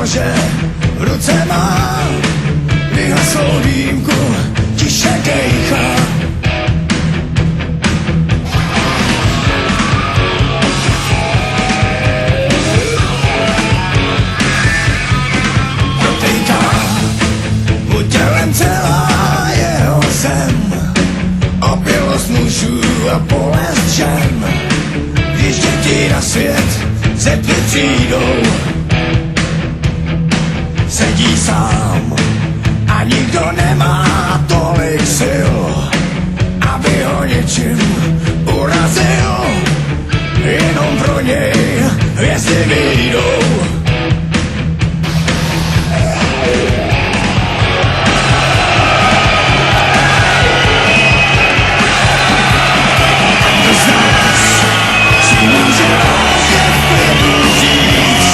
že v ruce má vyhaslou dýmku, tiše kejcha. Protéká mu tělem celá jeho zem, opilost mužů a bolest žen. Když děti na svět ze tmy přijdou, sedí sám a nikdo nemá tolik sil, aby ho něčím urazil. Jenom pro něj hvězdy vyjdou. Kdo z nás si může vážně v klidu říct,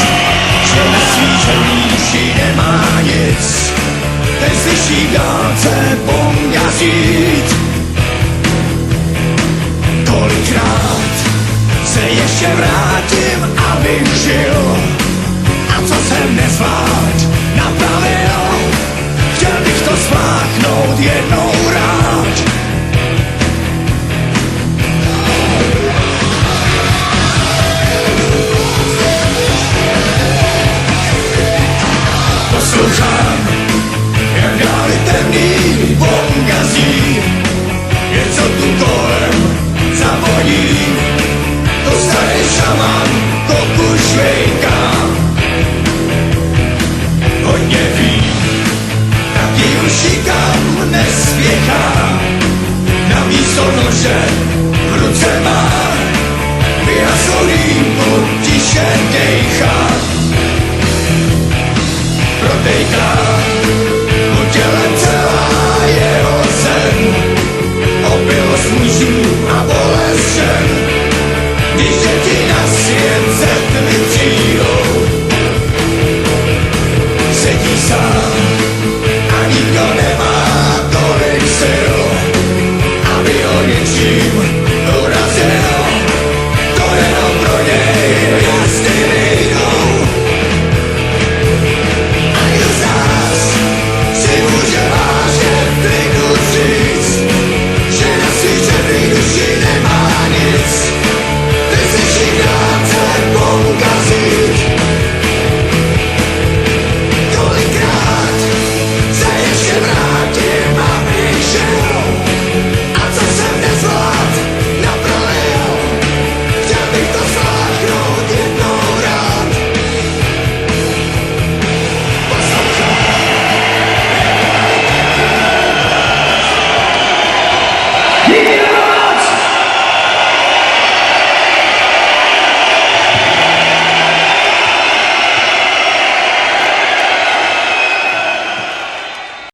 že na svý želíši nemá nic, ten slyší v dálce pomňařít. Kolikrát se ještě vrátím, abych